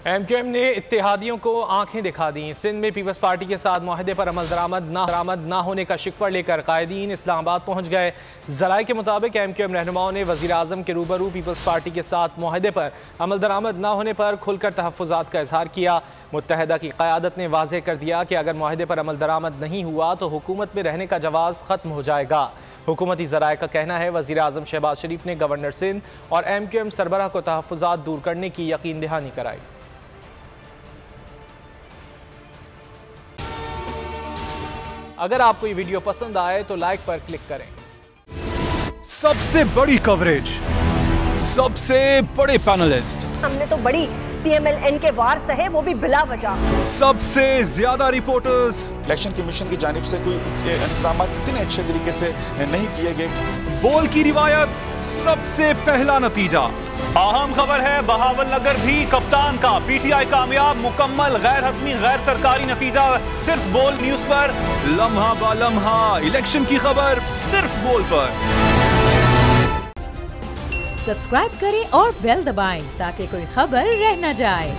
MQM ने इत्तेहादियों को आंखें दिखा दी। सिंध में पीपल्स पार्टी के साथ मुआहदे पर अमल दरामद ना होने का शिकवा लेकर कायदीन इस्लामाबाद पहुँच गए। ज़राए के मुताबिक MQM रहनुमाओं ने वज़ीर आज़म के रूबरू पीपल्स पार्टी के साथ मुआहदे पर अमल दरामद ना होने पर खुलकर तहफ़्फ़ुज़ात का इजहार किया। मुत्तहदा की क़यादत ने वाज़ेह कर दिया कि अगर मुआहदे पर अमल दरामद नहीं हुआ तो हुकूमत में रहने का जवाज़ ख़त्म हो जाएगा। हुकूमती ज़राए का कहना है वज़ीर आज़म शहबाज शरीफ ने गवर्नर सिंध और MQM सरबराह को तहफ़्फ़ुज़ात दूर करने की यकीन दहानी कराई। अगर आपको ये वीडियो पसंद आए तो लाइक पर क्लिक करें। सबसे बड़ी कवरेज, सबसे बड़े पैनलिस्ट, हमने तो बड़ी PMLN के वार सहे, वो भी बिला वजह। सबसे ज्यादा रिपोर्टर्स। इलेक्शन कमीशन की जानिब से कोई इंतजाम इतने अच्छे तरीके से नहीं किए गए। बोल की रिवायत, सबसे पहला नतीजा। अहम खबर है बहावल नगर भी कप्तान का, PTI कामयाब, मुकम्मल गैर हतमी गैर सरकारी नतीजा सिर्फ बोल न्यूज पर। लम्हा बा लम्हा इलेक्शन की खबर सिर्फ बोल पर। सब्सक्राइब करें और बेल दबाएं ताकि कोई खबर रह न जाए।